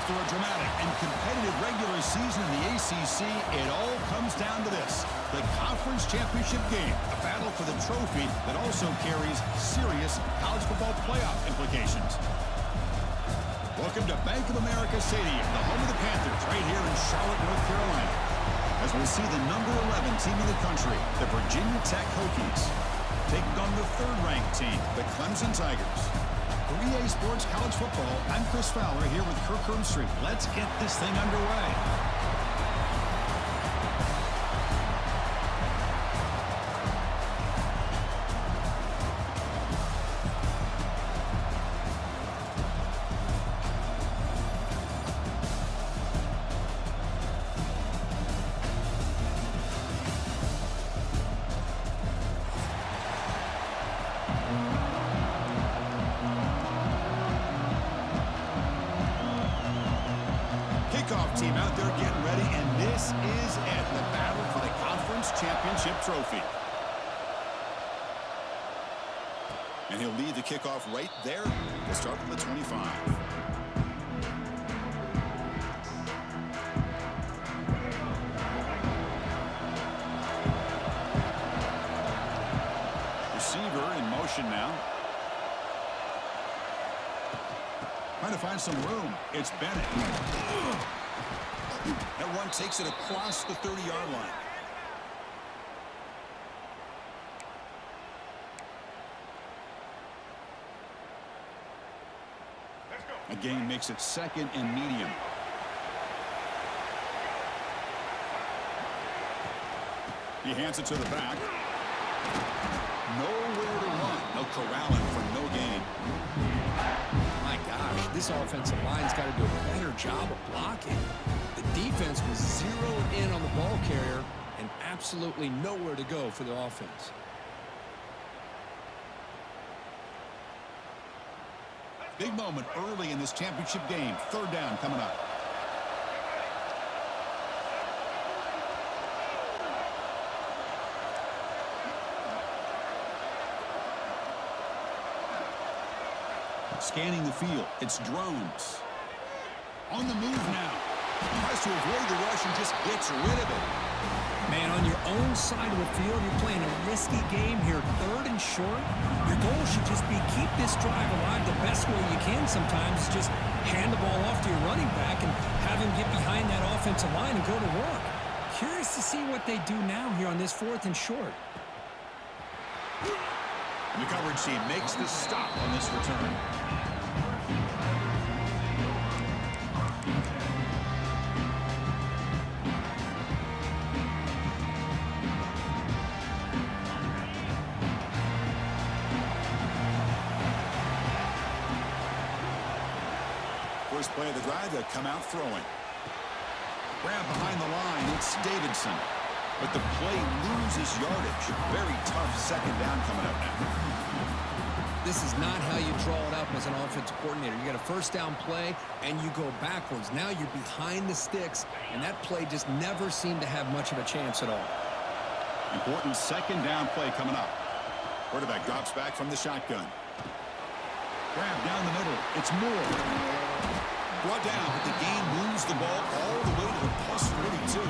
After a dramatic and competitive regular season in the ACC, it all comes down to this: the Conference Championship game, a battle for the trophy that also carries serious college football playoff implications. Welcome to Bank of America Stadium, the home of the Panthers, right here in Charlotte, North Carolina, as we see the number 11 team in the country, the Virginia Tech Hokies, taking on the third-ranked team, the Clemson Tigers. For EA Sports College Football, I'm Chris Fowler here with Kirk Herbstreit. Let's get this thing underway. Kickoff team out there getting ready, and this is it, the battle for the Conference Championship trophy. And he'll lead the kickoff right there. We'll start from the 25. Receiver in motion now. Trying to find some room. It's Bennett. That run takes it across the 30-yard line. A gain makes it second and medium. He hands it to the back. Nowhere to run. No corralling for no gain. My gosh, this offensive line's got to do a better job of blocking. The defense was zeroed in on the ball carrier and absolutely nowhere to go for the offense. Big moment early in this championship game. Third down coming up. Scanning the field. It's drones. On the move now. Tries to avoid the rush and just gets rid of it. Man, on your own side of the field, you're playing a risky game here, third and short. Your goal should just be keep this drive alive the best way you can sometimes. Just hand the ball off to your running back and have him get behind that offensive line and go to work. Curious to see what they do now here on this fourth and short. The coverage team makes the stop on this return. First play of the drive, they'll come out throwing. Grab behind the line, it's Davidson. But the play loses yardage. Very tough second down coming up now. This is not how you draw it up as an offensive coordinator. You got a first down play, and you go backwards. Now you're behind the sticks, and that play just never seemed to have much of a chance at all. Important second down play coming up. Quarterback drops back from the shotgun. Grab down the middle. It's Moore. Brought down, but the game moves the ball all the way to the plus 42.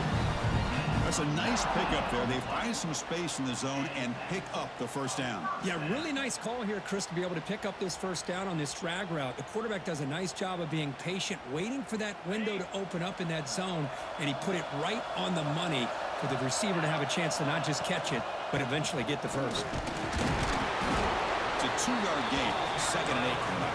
That's a nice pickup there. They find some space in the zone and pick up the first down. Yeah, really nice call here, Chris, to be able to pick up this first down on this drag route. The quarterback does a nice job of being patient, waiting for that window to open up in that zone, and he put it right on the money for the receiver to have a chance to not just catch it, but eventually get the first. It's a 2-yard gain. Second and 8 coming up.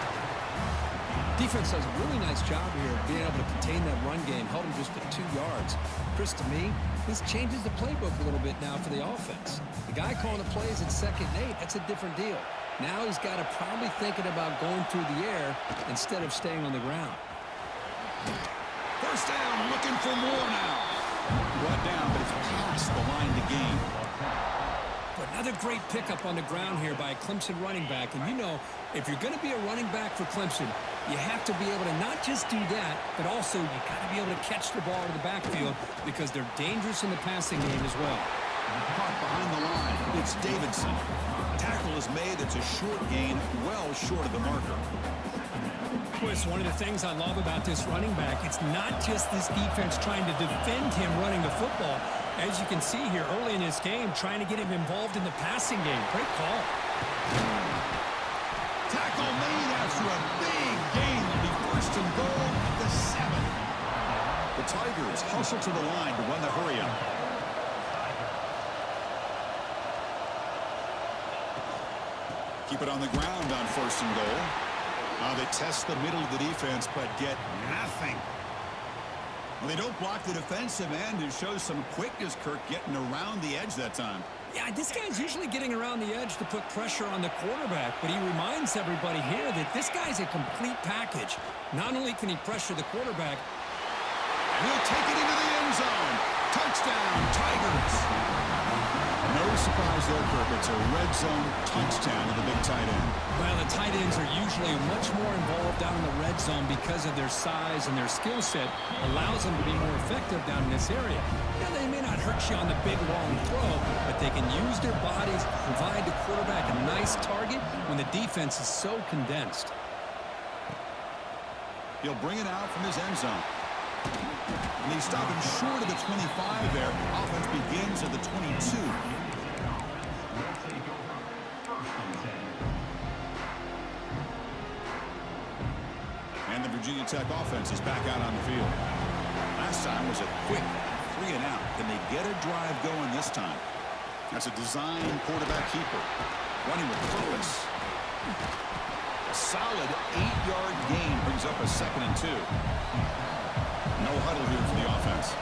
Defense does a really nice job here of being able to contain that run game, held him just to 2 yards. Chris, to me, this changes the playbook a little bit now for the offense. The guy calling the plays at second and 8, that's a different deal. Now he's got to probably thinking about going through the air instead of staying on the ground. First down, looking for more now. Brought down, but it's past the line to gain. But another great pickup on the ground here by a Clemson running back. And you know, if you're going to be a running back for Clemson, you have to be able to not just do that, but also you got to be able to catch the ball in the backfield because they're dangerous in the passing game as well. Caught behind the line. It's Davidson. Tackle tackle is made. It's a short gain, well short of the marker. Well, it's one of the things I love about this running back. It's not just this defense trying to defend him running the football. As you can see here early in this game, trying to get him involved in the passing game. Great call. Tackle made after a big gain. Will be first and goal at the 7. The Tigers hustle to the line to run the hurry up. Keep it on the ground on first and goal. They test the middle of the defense, but get nothing. Well, they don't block the defensive end. It shows some quickness, Kirk, getting around the edge that time. Yeah, this guy's usually getting around the edge to put pressure on the quarterback, but he reminds everybody here that this guy's a complete package. Not only can he pressure the quarterback, and he'll take it into the end zone. Touchdown, Tigers. No surprise there, Kirk. It's a red zone touchdown to the big tight end. Well, the tight ends are usually much more involved down in the red zone because of their size and their skill set allows them to be more effective down in this area. Now, they may not hurt you on the big, long throw, but they can use their bodies to provide the quarterback a nice target when the defense is so condensed. He'll bring it out from his end zone. And he's stopping short of the 25 there. Offense begins at the 22. And the Virginia Tech offense is back out on the field. Last time was a quick 3 and out. Can they get a drive going this time? That's a design quarterback keeper. Running with purpose. A solid 8-yard gain brings up a 2nd and 2. No huddle here for the offense.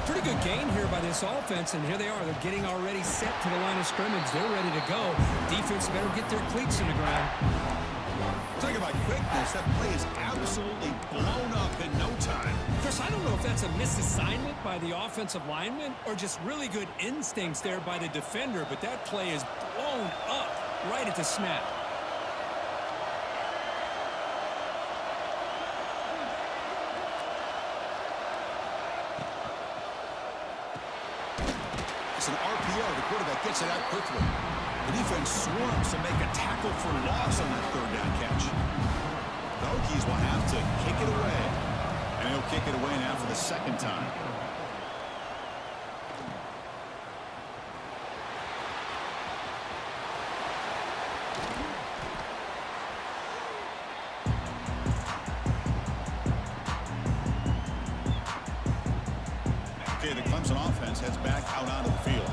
Pretty good gain here by this offense, and here they are. They're getting already set to the line of scrimmage. They're ready to go. Defense better get their cleats in the ground. Talk about quickness. That play is absolutely blown up in no time. Chris, I don't know if that's a misassignment by the offensive lineman or just really good instincts there by the defender, but that play is blown up right at the snap. An RPO, the quarterback gets it out quickly. The defense swarms to make a tackle for loss on that 3rd down catch. The Hokies will have to kick it away, and he'll kick it away now for the 2nd time. Okay, the Clemson offense heads back out onto the field.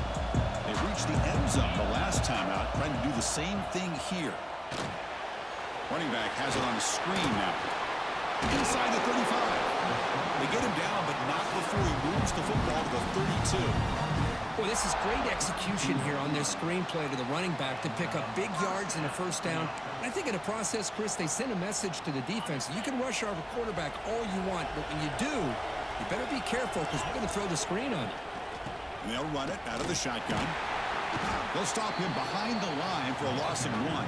They reached the end zone the last time out, trying to do the same thing here. Running back has it on the screen now. Inside the 35. They get him down, but not before he moves the football to the 32. Boy, this is great execution here on their screenplay to the running back to pick up big yards in a 1st down. I think in the process, Chris, they send a message to the defense. You can rush our quarterback all you want, but when you do, you better be careful because we're going to throw the screen on you. And they'll run it out of the shotgun. They'll stop him behind the line for a loss of 1.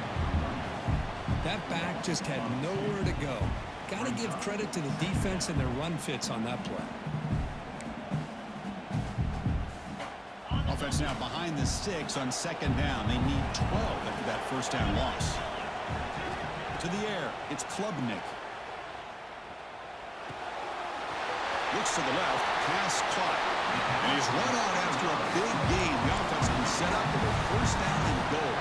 That back just had nowhere to go. Got to give credit to the defense and their run fits on that play. Offense now behind the 6 on 2nd down. They need 12 after that 1st down loss. To the air, it's Klubnik. Looks to the left, pass caught. And he's run out after a big gain. The offense can set up with a 1st down and goal.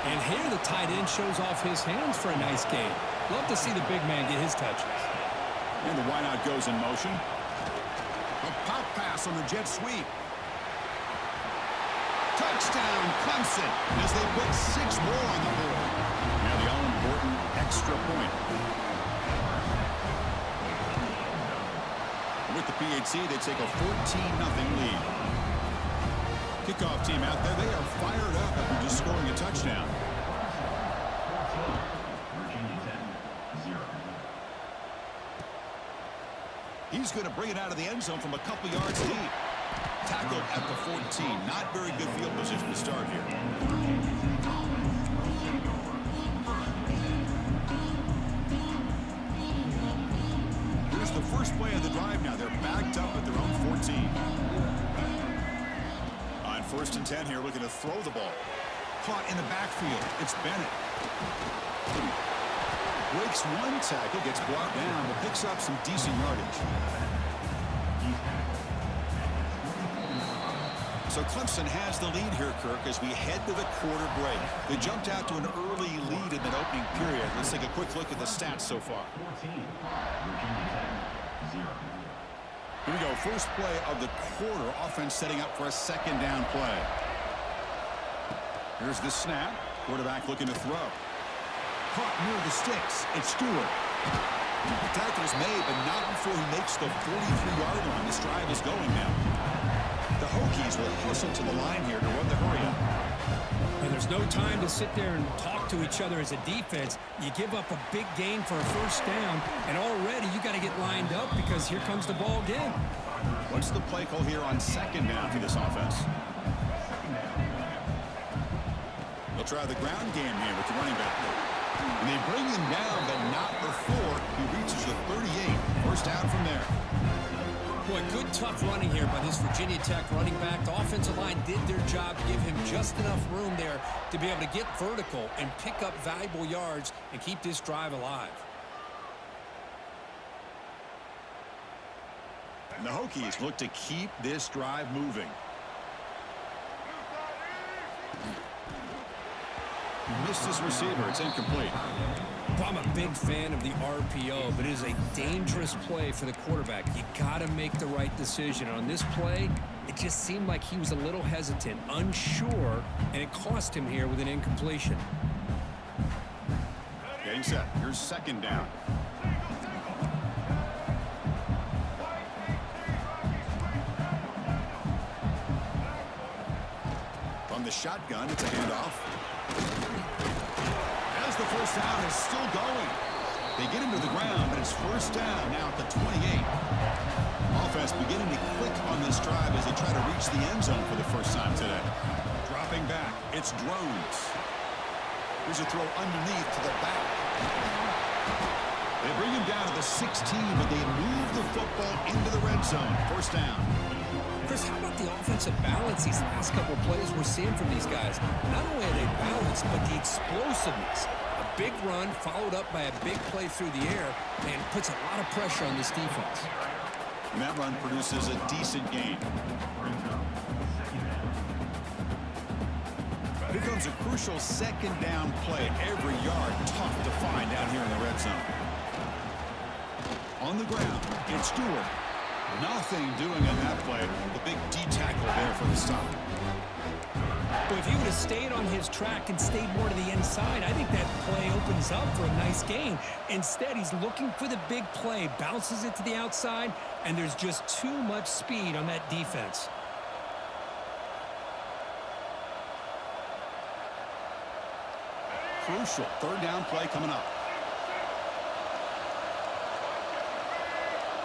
And here the tight end shows off his hands for a nice gain. Love to see the big man get his touches. And the wideout goes in motion. A pop pass on the jet sweep. Touchdown, Clemson, as they put 6 more on the board. Now the all-important extra point. With the PAT, they take a 14-0 lead. Kickoff team out there, they are fired up after just scoring a touchdown. He's going to bring it out of the end zone from a couple yards deep. Tackled at the 14. Not very good field position to start here. Here's the first play of the drive now. They're backed up at their own 14. On 1st and 10 here, looking to throw the ball. Caught in the backfield. It's Bennett. Breaks one tackle, gets brought down, but picks up some decent yardage. So Clemson has the lead here, Kirk, as we head to the quarter break. They jumped out to an early lead in that opening period. Let's take a quick look at the stats so far. Here we go. First play of the quarter. Offense setting up for a second down play. Here's the snap. Quarterback looking to throw. Caught near the sticks. It's Stewart. The tackle's made, but not before he makes the 43-yard line. This drive is going now. The Hokies will hustle to the line here to run the hurry-up. And there's no time to sit there and talk to each other as a defense. You give up a big gain for a first down, and already you got to get lined up because here comes the ball again. What's the play call here on second down for this offense? They'll try the ground game here with the running back. And they bring him down, but not before he reaches the 38. First down from there. Boy, good tough running here by this Virginia Tech running back. The offensive line did their job to give him just enough room there to be able to get vertical and pick up valuable yards and keep this drive alive. And the Hokies look to keep this drive moving. He missed his receiver. It's incomplete. I'm a big fan of the RPO, but it is a dangerous play for the quarterback. You got to make the right decision. On this play, it just seemed like he was a little hesitant, unsure, and it cost him here with an incompletion. Getting set. Here's second down. From the shotgun, it's a handoff. As the first down is still going. They get him to the ground, but it's first down now at the 28. Offense beginning to click on this drive as they try to reach the end zone for the first time today. Dropping back, it's Drones. Here's a throw underneath to the back. They bring him down to the 16, but they move the football into the red zone. First down. Chris, how about the offensive balance these last couple of plays we're seeing from these guys? Not only are they balanced, but the explosiveness. A big run followed up by a big play through the air and puts a lot of pressure on this defense. And that run produces a decent gain. Here comes a crucial second down play. Every yard tough to find down here in the red zone. On the ground, it's Stewart. Nothing doing on that play. The big D tackle there for the stop. Well, if he would have stayed on his track and stayed more to the inside, I think that play opens up for a nice gain. Instead, he's looking for the big play, bounces it to the outside, and there's just too much speed on that defense. Crucial third down play coming up.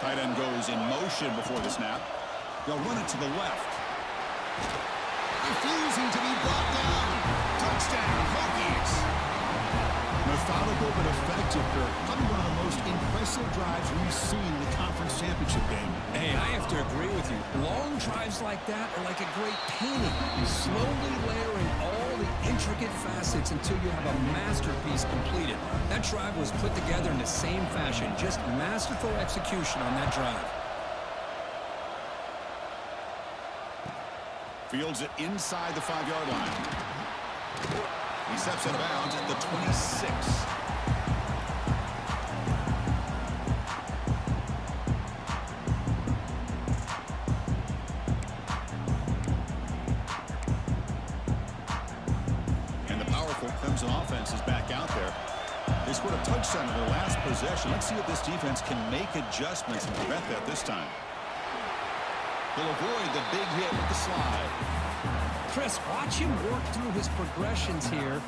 Tight end goes in motion before the snap. They'll run it to the left. Refusing to be brought down. Touchdown, Hokies. Methodical but effective, Kirk. Probably one of the most impressive drives we've seen in the conference championship game. Hey, I have to agree with you. Long drives like that are like a great painting. Slowly layering all the intricate facets until you have a masterpiece completed. That drive was put together in the same fashion. Just masterful execution on that drive. Fields it inside the 5-yard line. He steps out of bounds at the 26. And the powerful Clemson offense is back out there. They scored a touchdown in their last possession. Let's see if this defense can make adjustments and prevent that this time. They'll avoid the big hit with the slide. Chris, watch him work through his progressions here.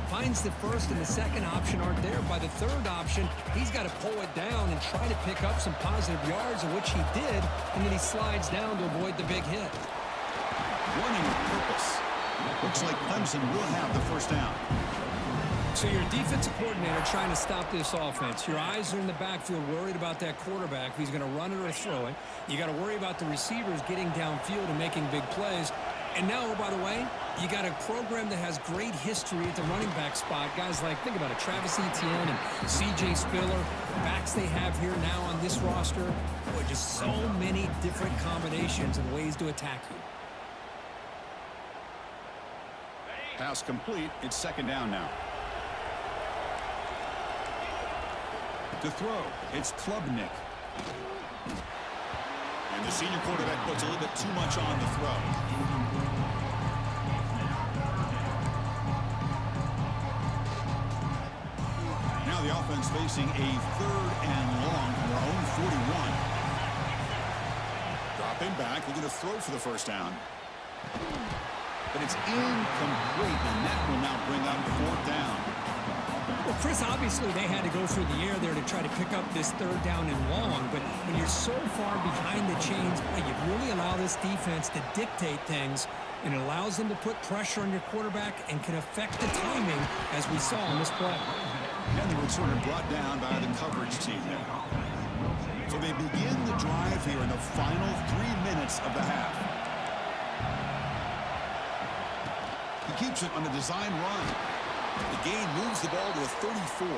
Finds the first and the second option aren't there. By the third option, he's got to pull it down and try to pick up some positive yards, which he did, and then he slides down to avoid the big hit. Running with purpose. Looks like Clemson will have the first down. So you're a defensive coordinator trying to stop this offense. Your eyes are in the backfield worried about that quarterback, if he's going to run it or throw it. You got to worry about the receivers getting downfield and making big plays. And now, oh, by the way, you got a program that has great history at the running back spot. Guys like, think about it, Travis Etienne and C.J. Spiller, the backs they have here now on this roster. Boy, just so many different combinations and ways to attack you. Pass complete. It's second down now. To throw, it's Klubnik. And the senior quarterback puts a little bit too much on the throw. Now the offense facing a 3rd and long from their own 41. Dropping back, looking to throw for the first down. But it's incomplete, and that will now bring up 4th down. Well, Chris, obviously they had to go through the air there to try to pick up this 3rd down and long, but when you're so far behind the chains, boy, you really allow this defense to dictate things, and it allows them to put pressure on your quarterback and can affect the timing, as we saw in this play. And they were sort of brought down by the coverage team there. So they begin the drive here in the final 3 minutes of the half. He keeps it on a design run. The gain moves the ball to a 34.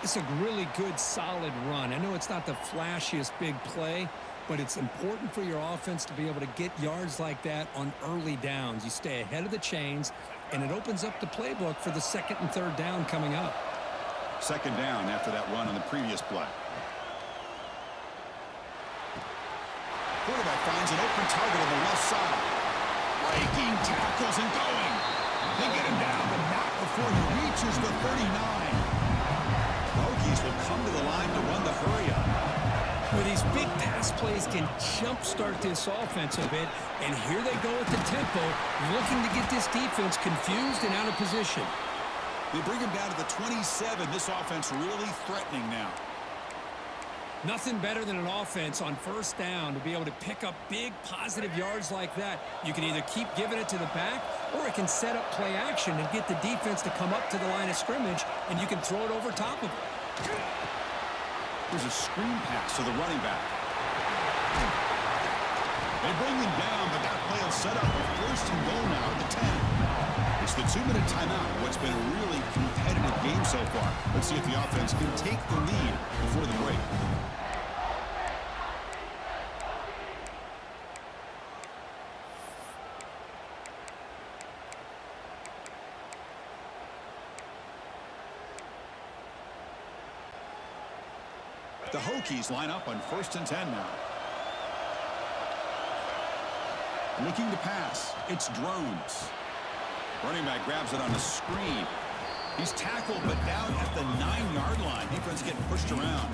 It's a really good, solid run. I know it's not the flashiest big play, but it's important for your offense to be able to get yards like that on early downs. You stay ahead of the chains, and it opens up the playbook for the 2nd and 3rd down coming up. Second down after that run on the previous play. Quarterback finds an open target on the left side. Breaking tackles and going. They get him down, but not before he reaches the 39. The Hokies will come to the line to run the hurry-up. Well, these big pass plays can jumpstart this offense a bit, and here they go at the tempo, looking to get this defense confused and out of position. They bring him down to the 27. This offense really threatening now. Nothing better than an offense on 1st down to be able to pick up big positive yards like that. You can either keep giving it to the back, or it can set up play action and get the defense to come up to the line of scrimmage, and you can throw it over top of it. There's a screen pass to the running back. They bring him down, but that play will set up a 1st and goal now at the 10. It's the 2-minute timeout. What's been a really competitive game so far. Let's see if the offense can take the lead before the break. The Hokies line up on 1st and 10 now. Looking to pass. It's Drones. Running back grabs it on the screen. He's tackled, but down at the 9-yard line. Defense getting pushed around.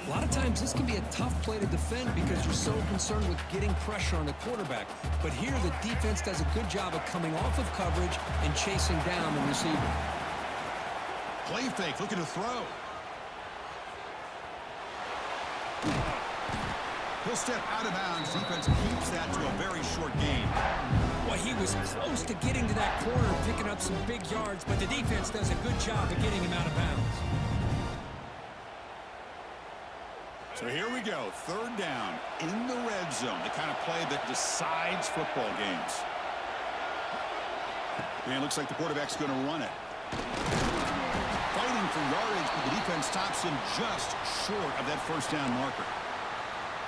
A lot of times this can be a tough play to defend because you're so concerned with getting pressure on the quarterback. But here the defense does a good job of coming off of coverage and chasing down the receiver. Play fake, looking to throw. He'll step out of bounds. Defense keeps that to a very short gain. Well, he was close to getting to that corner, picking up some big yards, but the defense does a good job of getting him out of bounds. So here we go, 3rd down in the red zone, the kind of play that decides football games. And it looks like the quarterback's going to run it. Fighting for yardage, but the defense stops him just short of that 1st down marker.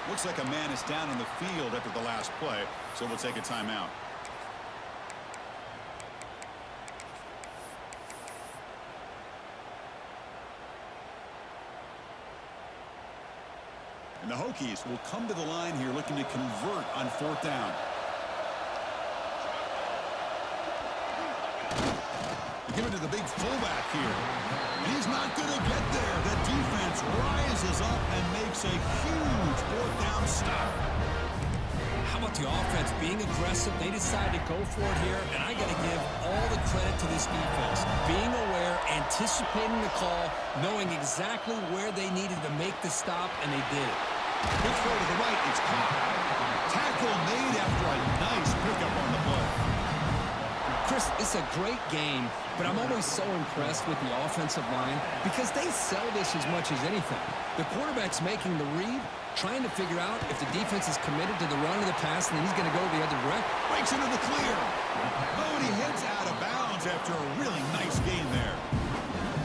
Looks like a man is down on the field after the last play, so we'll take a timeout. And the Hokies will come to the line here looking to convert on 4th down. They give it to the big fullback here. And he's not going to get there. The defense rises up and makes a huge 4th down stop. How about the offense being aggressive? They decide to go for it here, and I got to give all the credit to this defense. Being aware, anticipating the call, knowing exactly where they needed to make the stop, and they did it. Quick throw to the right, it's caught. Tackle made after a nice pickup on the play. Chris, it's a great game, but I'm always so impressed with the offensive line because they sell this as much as anything. The quarterback's making the read, trying to figure out if the defense is committed to the run or the pass, and then he's going to go the other direction. Breaks into the clear. Oh, and he heads out of bounds after a really nice gain there.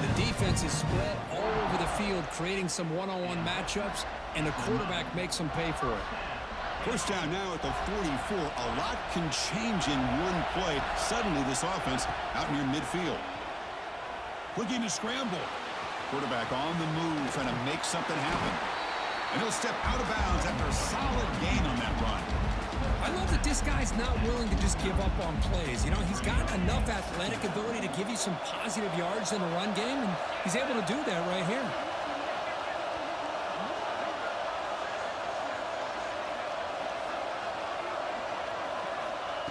The defense is spread all over the field, creating some one-on-one matchups, and the quarterback makes them pay for it. First down now at the 44. A lot can change in one play. Suddenly this offense out near midfield. Looking to scramble. Quarterback on the move, trying to make something happen. And he'll step out of bounds after a solid gain on that run. I love that this guy's not willing to just give up on plays. You know, he's got enough athletic ability to give you some positive yards in the run game, and he's able to do that right here.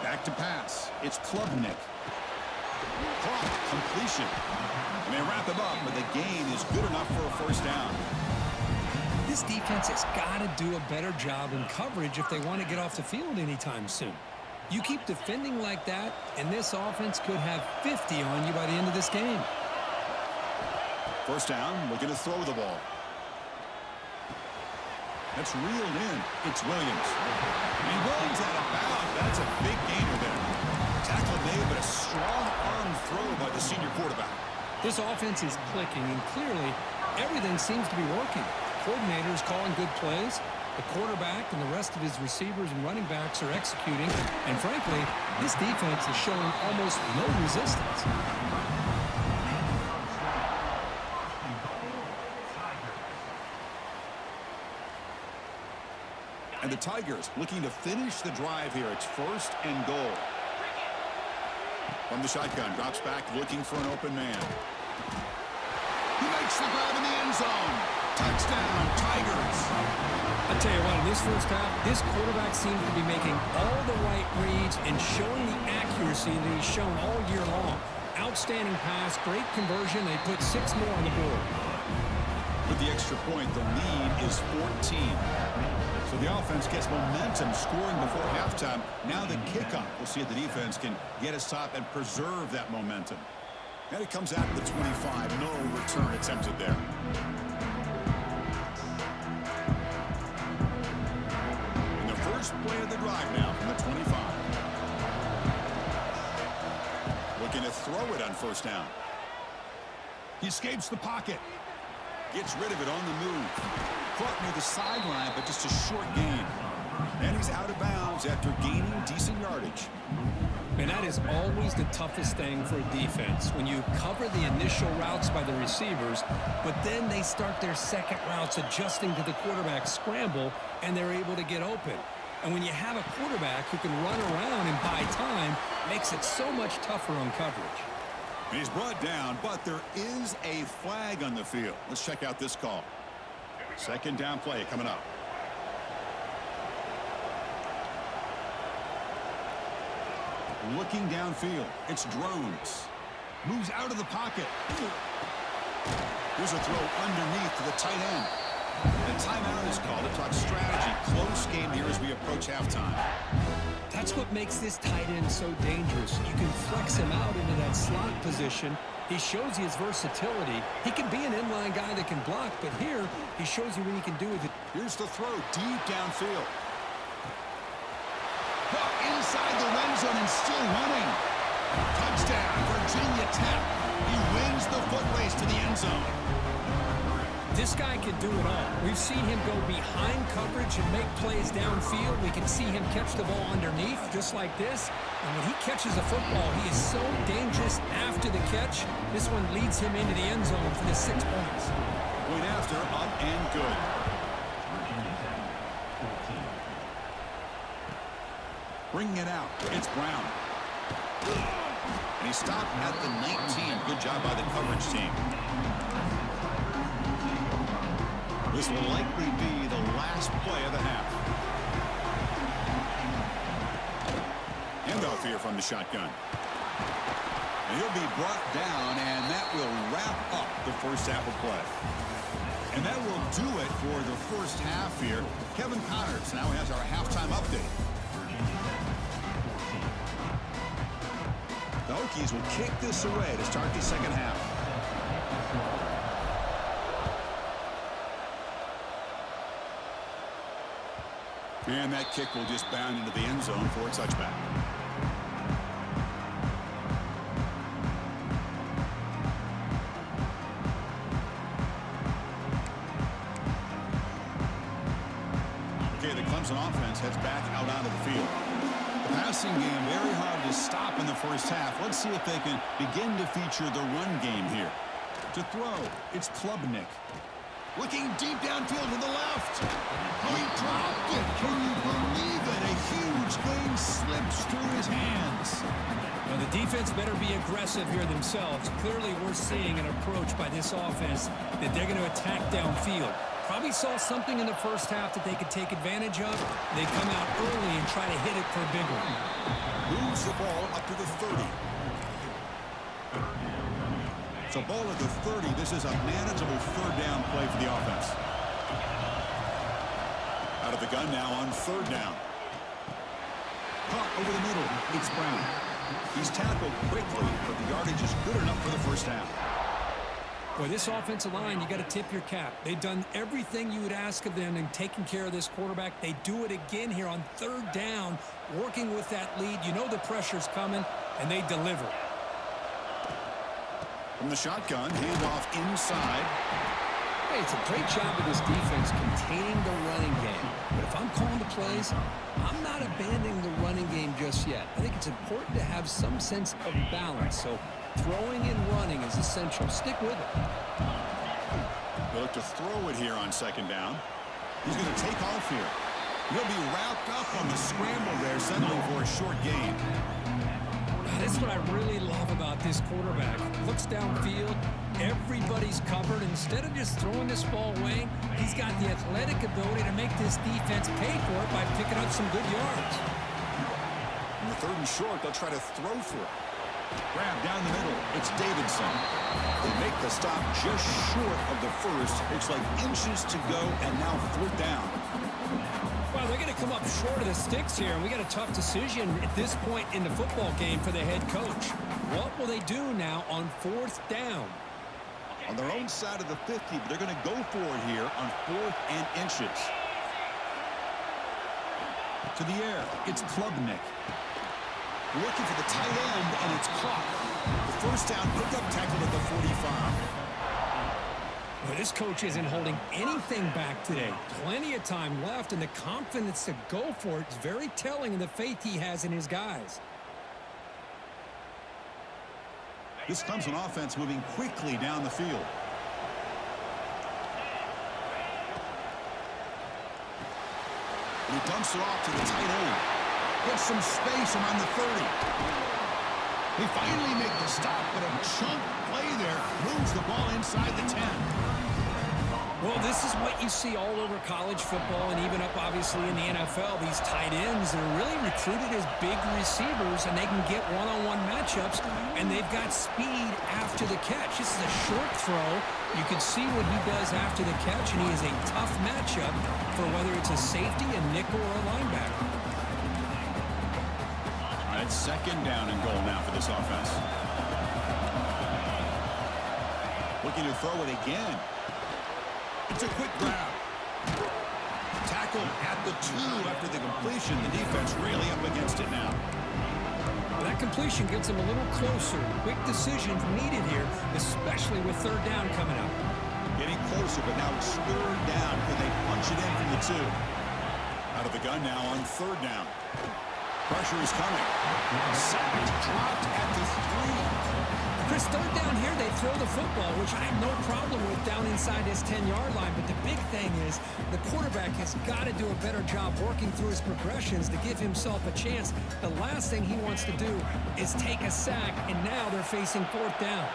Back to pass. It's Klubnik. Clock completion. And they wrap him up, but the gain is good enough for a first down. This defense has got to do a better job in coverage if they want to get off the field anytime soon. You keep defending like that, and this offense could have 50 on you by the end of this game. First down, looking to throw the ball. That's reeled in. It's Williams. And he runs out of bounds. That's a big gainer there. Tackle made, but a strong arm throw by the senior quarterback. This offense is clicking, and clearly everything seems to be working. Coordinators calling good plays. The quarterback and the rest of his receivers and running backs are executing. And frankly, this defense is showing almost no resistance. And the Tigers looking to finish the drive here. It's first and goal. From the shotgun, drops back looking for an open man. He makes the grab in the end zone. Touchdown, Tigers. I tell you what, in this first half, this quarterback seems to be making all the right reads and showing the accuracy that he's shown all year long. Outstanding pass, great conversion. They put 6 more on the board. With the extra point, the lead is 14. So the offense gets momentum scoring before halftime. Now the kickoff. We'll see if the defense can get a stop and preserve that momentum. And it comes out to the 25. No return attempted there. And the first play of the drive now from the 25. Looking to throw it on first down. He escapes the pocket. Gets rid of it on the move. Caught near the sideline, but just a short gain. And he's out of bounds after gaining decent yardage. And that is always the toughest thing for a defense, when you cover the initial routes by the receivers, but then they start their second routes adjusting to the quarterback scramble, and they're able to get open. And when you have a quarterback who can run around and buy time, it makes it so much tougher on coverage. He's brought down, but there is a flag on the field. Let's check out this call. Second down play coming up. Looking downfield. It's Drones. Moves out of the pocket. Here's a throw underneath to the tight end. The timeout is called to talk strategy. Close game here as we approach halftime. That's what makes this tight end so dangerous. You can flex him out into that slot position. He shows you his versatility. He can be an inline guy that can block, but here he shows you what he can do with it. Here's the throw deep downfield. Inside the red zone and still running. Touchdown, Virginia Tech. He wins the foot race to the end zone. This guy can do it all. We've seen him go behind coverage and make plays downfield. We can see him catch the ball underneath just like this. And when he catches a football, he is so dangerous after the catch. This one leads him into the end zone for the 6 points. Point after, up and good. Bringing it out. It's Brown. And he stopped at the 19. Good job by the coverage team. This will likely be the last play of the half. Handoff here from the shotgun. And he'll be brought down, and that will wrap up the first half of play. And that will do it for the first half here. Kevin Connors now has our halftime update. The Hokies will kick this away to start the second half. And that kick will just bound into the end zone for a touchback. Okay, the Clemson offense heads back out onto the field. The passing game very hard to stop in the first half. Let's see if they can begin to feature the run game here. To throw, it's Klubnik. Looking deep downfield to the left. He dropped it. Can you believe it? A huge gain slips through his hands. Well, the defense better be aggressive here themselves. Clearly, we're seeing an approach by this offense that they're going to attack downfield. Probably saw something in the first half that they could take advantage of. They come out early and try to hit it for a big one. Moves the ball up to the 30. So ball at the 30. This is a manageable third down play for the offense. Out of the gun now on third down. Caught over the middle. It's Brown. He's tackled quickly, but the yardage is good enough for the first down. Boy, this offensive line, you got to tip your cap. They've done everything you would ask of them in taking care of this quarterback. They do it again here on third down, working with that lead. You know the pressure's coming, and they deliver. From the shotgun, handoff inside. Hey, it's a great job of this defense containing the running game. But if I'm calling the plays, I'm not abandoning the running game just yet. I think it's important to have some sense of balance. So throwing and running is essential. Stick with it. They look to throw it here on second down. He's going to take off here. He'll be wrapped up on the scramble there, settling for a short gain. That's what I really love about this quarterback. Looks downfield. Everybody's covered. Instead of just throwing this ball away, he's got the athletic ability to make this defense pay for it by picking up some good yards. In the third and short, they'll try to throw for it. Grab down the middle. It's Davidson. They make the stop just short of the first. Looks like inches to go, and now fourth down. Well, they're going to come up short of the sticks here, and we got a tough decision at this point in the football game for the head coach. What will they do now on fourth down? On their own side of the 50, but they're going to go for it here on fourth and inches. To the air, it's Klubnik. Looking for the tight end, and it's caught. The first down pickup tackle at the 45. Well, this coach isn't holding anything back today. Plenty of time left, and the confidence to go for it is very telling in the faith he has in his guys. This Clemson offense moving quickly down the field. He dumps it off to the tight end. Gets some space around the 30. They finally make the stop, but a chunk play there moves the ball inside the 10. Well, this is what you see all over college football and even up, obviously, in the NFL. These tight ends that are really recruited as big receivers, and they can get one-on-one matchups, and they've got speed after the catch. This is a short throw. You can see what he does after the catch, and he is a tough matchup for whether it's a safety, a nickel, or a linebacker. All right, second down and goal now for this offense. Looking to throw it again. It's a quick grab. Tackle at the 2 after the completion. The defense really up against it now. That completion gets him a little closer. Quick decisions needed here, especially with third down coming up. Getting closer, but now it's third down. Can they punch it in from the 2? Out of the gun now on third down. Pressure is coming. Sacked, dropped at the 3. Chris, third down here, they throw the football, which I have no problem with down inside his 10-yard line. But the big thing is the quarterback has got to do a better job working through his progressions to give himself a chance. The last thing he wants to do is take a sack, and now they're facing fourth down.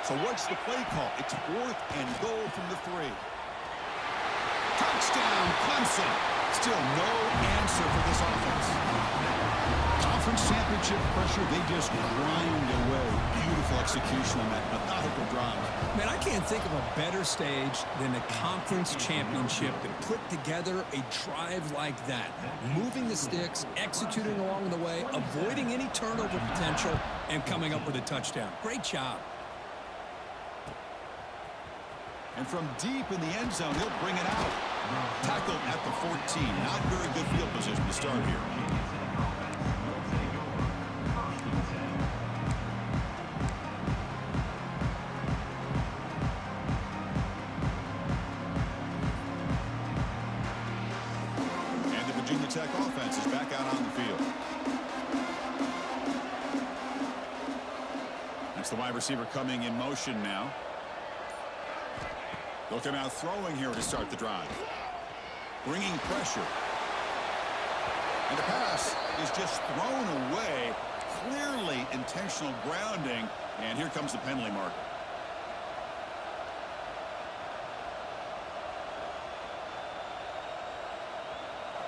So what's the play call? It's fourth and goal from the 3. Touchdown, Clemson. Still no answer for this offense. Conf conference championship pressure, they just grind away. Beautiful execution on that methodical drive. Man, I can't think of a better stage than the conference championship to put together a drive like that. Moving the sticks, executing along the way, avoiding any turnover potential, and coming up with a touchdown. Great job. And from deep in the end zone, he'll bring it out. Tackled at the 14. Not very good field position to start here. And the Virginia Tech offense is back out on the field. That's the wide receiver coming in motion now. They'll come out throwing here to start the drive. Bringing pressure. And the pass is just thrown away. Clearly intentional grounding. And here comes the penalty marker.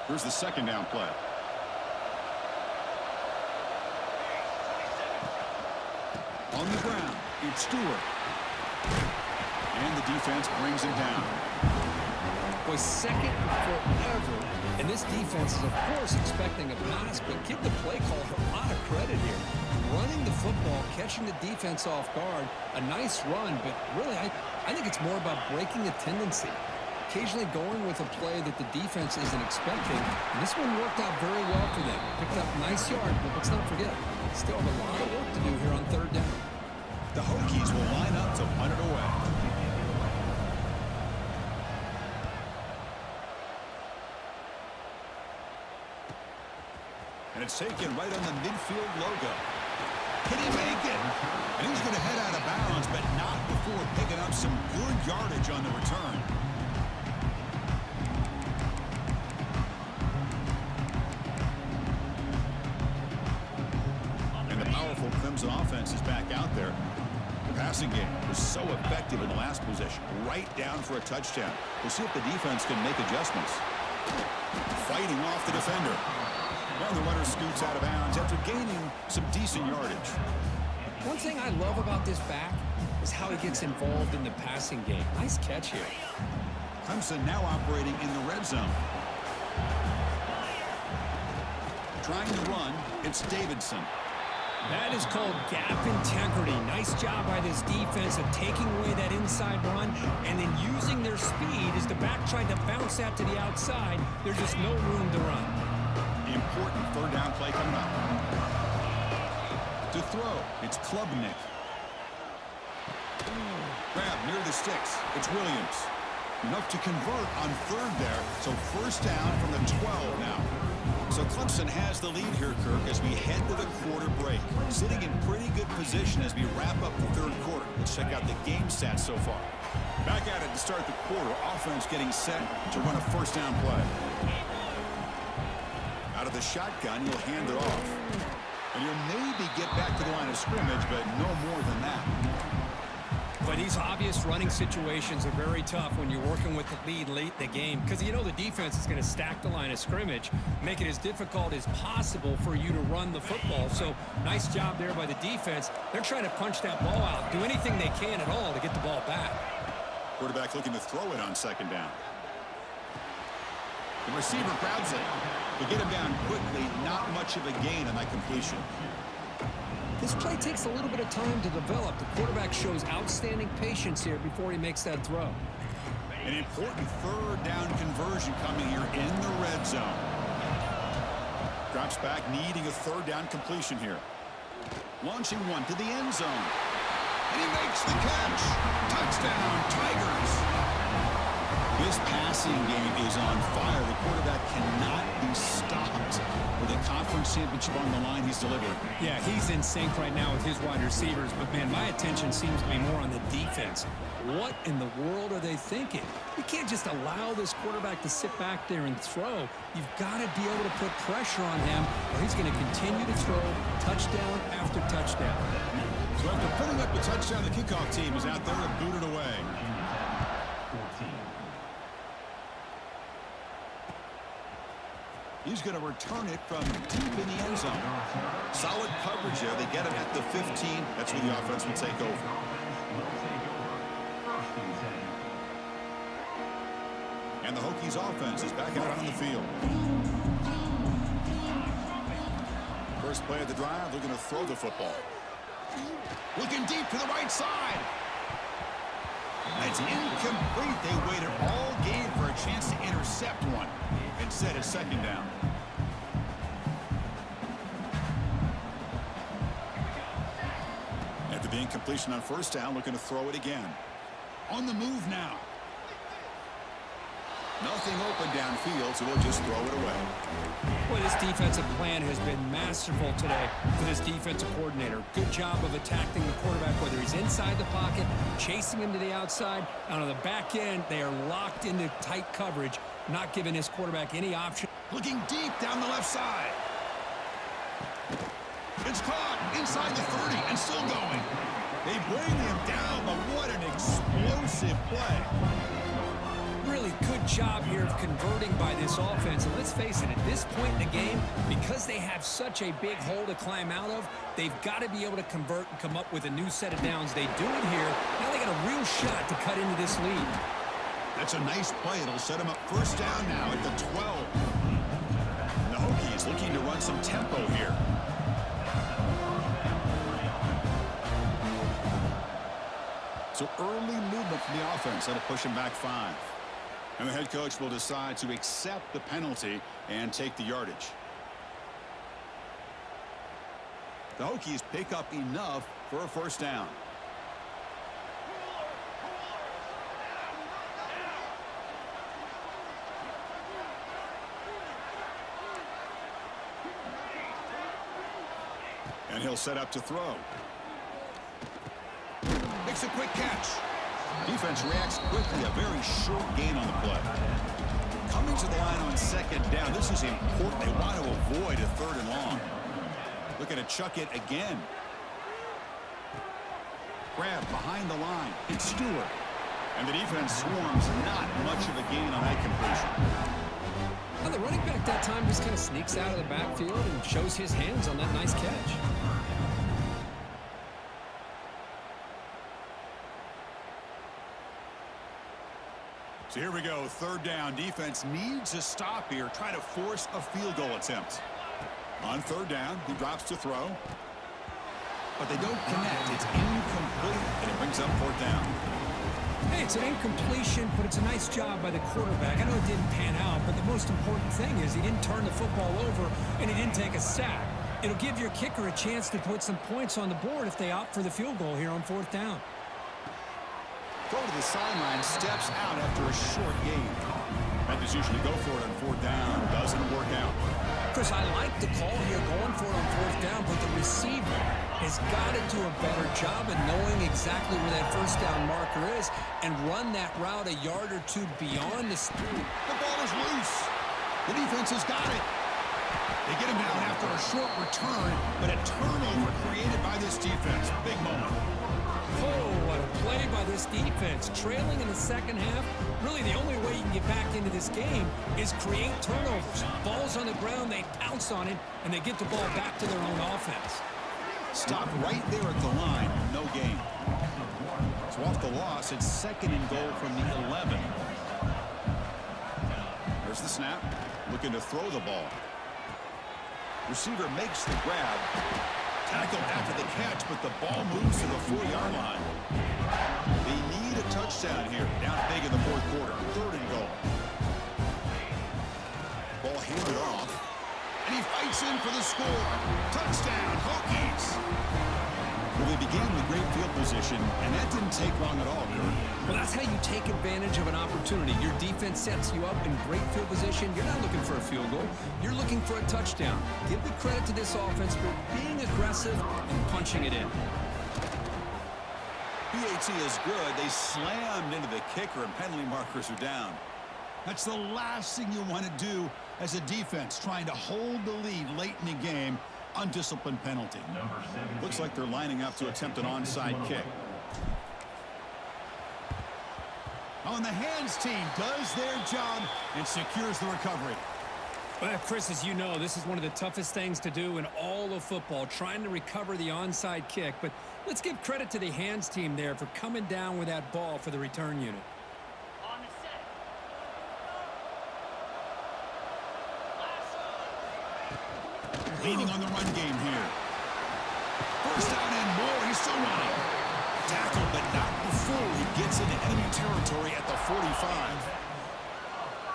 Here's the second down play. On the ground, it's Stewart. And the defense brings him down. Boy, second forever. And this defense is, of course, expecting a pass, but give the play caller a lot of credit here. Running the football, catching the defense off guard, a nice run, but really, I think it's more about breaking a tendency. Occasionally going with a play that the defense isn't expecting. And this one worked out very well for them. Picked up a nice yard, but let's not forget, still have a lot of work to do here on third down. The Hokies will line up to punt it away. And it's taken right on the midfield logo. Can he make it? And he's going to head out of bounds, but not before picking up some good yardage on the return. And the powerful Clemson offense is back out there. The passing game was so effective in the last possession. Right down for a touchdown. We'll see if the defense can make adjustments. Fighting off the defender. Well, the runner scoots out of bounds after gaining some decent yardage. One thing I love about this back is how he gets involved in the passing game. Nice catch here. Clemson now operating in the red zone. Trying to run, it's Davidson. That is called gap integrity. Nice job by this defense of taking away that inside run and then using their speed as the back tried to bounce that to the outside. There's just no room to run. Important third down play coming up. To throw, it's Klubnik. Grab near the sticks. It's Williams. Enough to convert on third there. So first down from the 12 now. So Clemson has the lead here, Kirk, as we head to the quarter break. Sitting in pretty good position as we wrap up the third quarter. Let's check out the game stats so far. Back at it to start the quarter. Offense getting set to run a first down play. Out of the shotgun, he'll hand it off. And he'll maybe get back to the line of scrimmage, but no more than that. But these obvious running situations are very tough when you're working with the lead late in the game because you know the defense is going to stack the line of scrimmage, make it as difficult as possible for you to run the football. So nice job there by the defense. They're trying to punch that ball out, do anything they can at all to get the ball back. Quarterback looking to throw it on second down. The receiver grabs it. To get him down quickly, not much of a gain on that completion. This play takes a little bit of time to develop. The quarterback shows outstanding patience here before he makes that throw. An important third down conversion coming here in the red zone. Drops back, needing a third down completion here. Launching one to the end zone. And he makes the catch. Touchdown, Tigers. This passing game is on fire. The quarterback cannot be stopped. With a conference championship on the line, he's delivered. Yeah, he's in sync right now with his wide receivers. But, man, my attention seems to be more on the defense. What in the world are they thinking? You can't just allow this quarterback to sit back there and throw. You've got to be able to put pressure on him, or he's going to continue to throw touchdown after touchdown. So after putting up a touchdown, the kickoff team is out there to boot it away. He's going to return it from deep in the end zone. Solid coverage there. They get him at the 15. That's where the offense will take over. And the Hokies offense is back out on the field. First play of the drive, they're going to throw the football. Looking deep to the right side. It's incomplete. They waited all game for a chance to intercept one. Instead, it's second down. After the incompletion on first down, looking to throw it again. On the move now. Nothing open downfield, so we'll just throw it away. Well, this defensive plan has been masterful today for this defensive coordinator. Good job of attacking the quarterback, whether he's inside the pocket, chasing him to the outside. And on the back end, they are locked into tight coverage, not giving his quarterback any option. Looking deep down the left side. It's caught inside the 30 and still going. They bring him down, but what an explosive play. Really good job here of converting by this offense. And let's face it, at this point in the game, because they have such a big hole to climb out of, they've got to be able to convert and come up with a new set of downs. They do it here. Now they got a real shot to cut into this lead. That's a nice play. It'll set them up first down now at the 12. And the Hokies looking to run some tempo here. So early movement from the offense. That'll push him back 5. And the head coach will decide to accept the penalty and take the yardage. The Hokies pick up enough for a first down. And he'll set up to throw. Makes a quick catch. Defense reacts quickly. A very short gain on the play. Coming to the line on second down. This is important. They want to avoid a third and long. Looking to chuck it again. Grab behind the line. It's Stewart. And the defense swarms. Not much of a gain on that completion. Well, the running back that time just kind of sneaks out of the backfield and shows his hands on that nice catch. So here we go, third down. Defense needs a stop here, try to force a field goal attempt. On third down, he drops to throw. But they don't connect. It's incomplete, and it brings up fourth down. Hey, it's an incompletion, but it's a nice job by the quarterback. I know it didn't pan out, but the most important thing is he didn't turn the football over, and he didn't take a sack. It'll give your kicker a chance to put some points on the board if they opt for the field goal here on fourth down. Go to the sideline, steps out after a short gain. That is usually go for it on fourth down. Doesn't work out. Chris, I like the call here going for it on fourth down, but the receiver has got to do a better job of knowing exactly where that first down marker is and run that route a yard or two beyond the street. The ball is loose. The defense has got it. They get him down after a short return, but a turnover created by this defense. Big moment. Oh, what a play by this defense. Trailing in the second half, really the only way you can get back into this game is create turnovers. Ball's on the ground, they pounce on it, and they get the ball back to their own offense. Stop right there at the line. No gain. So off the loss, it's second and goal from the 11. There's the snap. Looking to throw the ball. Receiver makes the grab. Tackled after the catch, but the ball moves to the 4-yard line. They need a touchdown here. Down big in the fourth quarter. Third and goal. Ball handed off. And he fights in for the score. Touchdown, Hokies. Well, they began with great field position, and that didn't take long at all, Kurt. Well, that's how you take advantage of an opportunity. Your defense sets you up in great field position. You're not looking for a field goal. You're looking for a touchdown. Give the credit to this offense for being aggressive and punching it in. BAT is good. They slammed into the kicker, and penalty markers are down. That's the last thing you want to do as a defense, trying to hold the lead late in the game. Undisciplined penalty. Looks like they're lining up to attempt an onside kick. On the hands team does their job and secures the recovery. Well, Chris, as you know, this is one of the toughest things to do in all of football, trying to recover the onside kick. But let's give credit to the hands team there for coming down with that ball for the return unit. On the set. Leading on the run game here. First down and more. He's still running. Tackled, but not before he gets into enemy territory at the 45.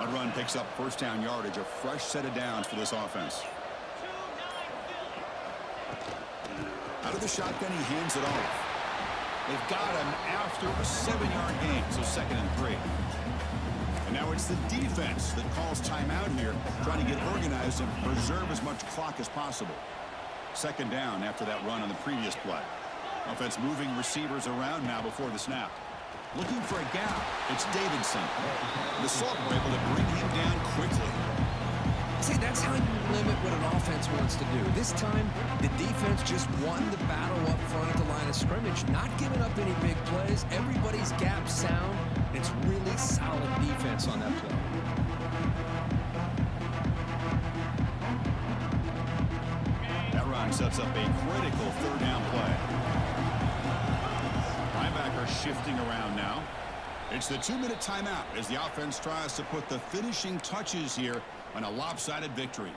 That run picks up first down yardage, a fresh set of downs for this offense. Out of the shotgun, he hands it off. They've got him after a 7-yard gain, so 2nd and 3. And now it's the defense that calls timeout here, trying to get organized and preserve as much clock as possible. 2nd down after that run on the previous play. Offense moving receivers around now before the snap. Looking for a gap. It's Davidson. The Salt were able to bring him down quickly. See, that's how you limit what an offense wants to do. This time, the defense just won the battle up front at the line of scrimmage, not giving up any big plays. Everybody's gap sound. It's really solid defense on that play. That run sets up a critical 3rd down play. Linebacker shifting around now. It's the 2-minute timeout as the offense tries to put the finishing touches here on a lopsided victory.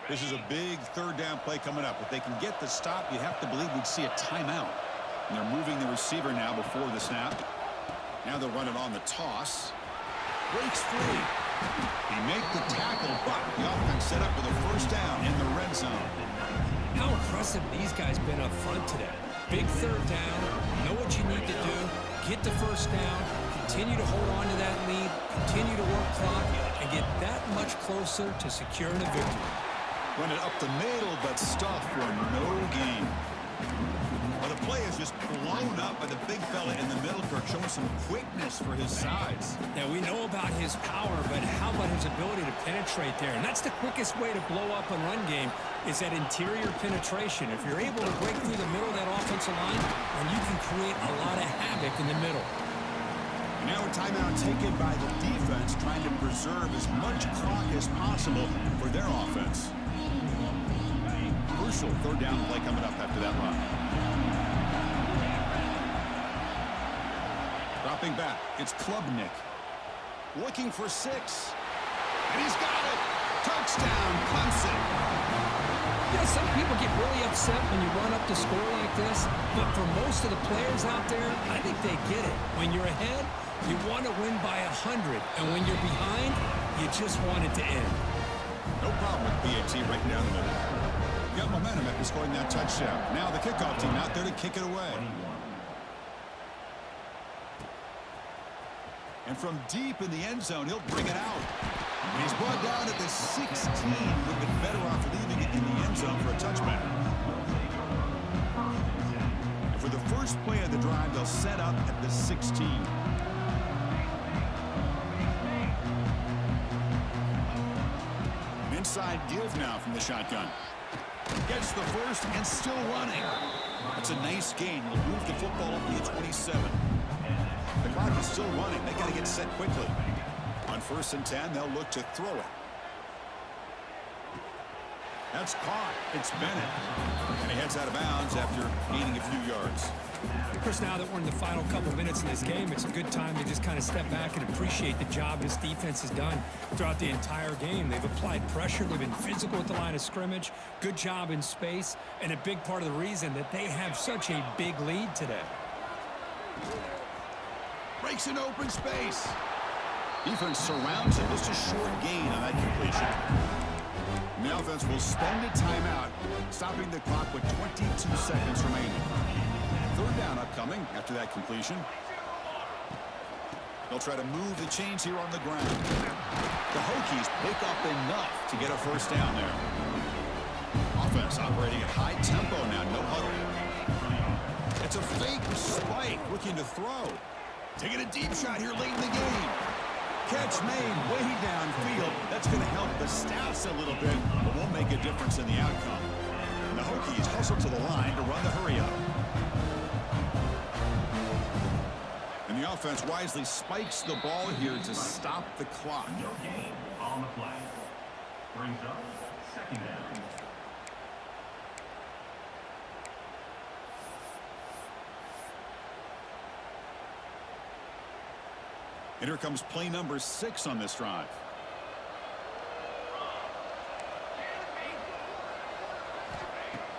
This is a big 3rd down play coming up. If they can get the stop, you have to believe we'd see a timeout. And they're moving the receiver now before the snap. Now they'll run it on the toss. Breaks free. He make the tackle, but the offense set up with a first down in the red zone. How impressive these guys been up front today. Big 3rd down, know what you need to do, get the first down, continue to hold on to that lead, continue to work clock, and get that much closer to securing a victory. Run it up the middle, but stuff for no gain. Well, the play is just blown up by the big fella in the middle, Kirk, showing some quickness for his size. Now, we know about his power, but how about his ability to penetrate there? And that's the quickest way to blow up a run game is that interior penetration. If you're able to break through the middle of that offensive line, then you can create a lot of havoc in the middle. Now a timeout taken by the defense, trying to preserve as much clock as possible for their offense. Crucial 3rd down play coming up after that run. Dropping back, it's Klubnik. Looking for 6. And he's got it. Touchdown, Clemson. You know, some people get really upset when you run up to score like this, but for most of the players out there, I think they get it. When you're ahead, you want to win by 100, and when you're behind, you just want it to end. No problem with BAT right down the middle. Got momentum after scoring that touchdown. Now the kickoff team out there to kick it away. And from deep in the end zone, he'll bring it out. And he's brought down at the 16. Would have been better off leaving it in the end zone for a touchback. And for the first play of the drive, they'll set up at the 16. An inside give now from the shotgun. Gets the first and still running. That's a nice gain. He'll move the football up to the 27. The clock is still running. They got to get set quickly. On 1st and 10, they'll look to throw it. That's caught. It's Bennett. And he heads out of bounds after gaining a few yards. Of course, now that we're in the final couple minutes in this game, it's a good time to just kind of step back and appreciate the job this defense has done throughout the entire game. They've applied pressure. They've been physical at the line of scrimmage. Good job in space. And a big part of the reason that they have such a big lead today. Breaks in open space. Defense surrounds him. Just a short gain on that completion. And the offense will spend a timeout, stopping the clock with 22 seconds remaining. 3rd down upcoming after that completion. They'll try to move the chains here on the ground. The Hokies pick up enough to get a first down there. Offense operating at high tempo now, no huddle. It's a fake spike, looking to throw. Taking a deep shot here late in the game. Catch made way downfield. That's going to help the stats a little bit, but won't make a difference in the outcome. And the Hokies hustle to the line to run the hurry up. And the offense wisely spikes the ball here to stop the clock. No gain on the play. Brings up second down. And here comes play number 6 on this drive.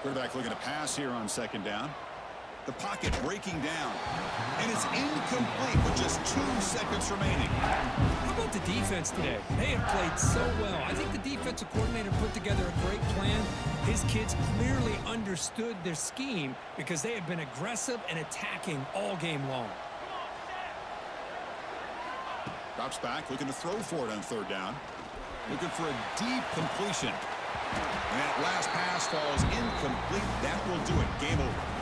Quarterback looking to pass here on second down. The pocket breaking down. And it's incomplete with just 2 seconds remaining. How about the defense today? They have played so well. I think the defensive coordinator put together a great plan. His kids clearly understood their scheme because they have been aggressive and attacking all game long. Drops back, looking to throw for it on third down. Looking for a deep completion. And that last pass falls incomplete. That will do it. Game over.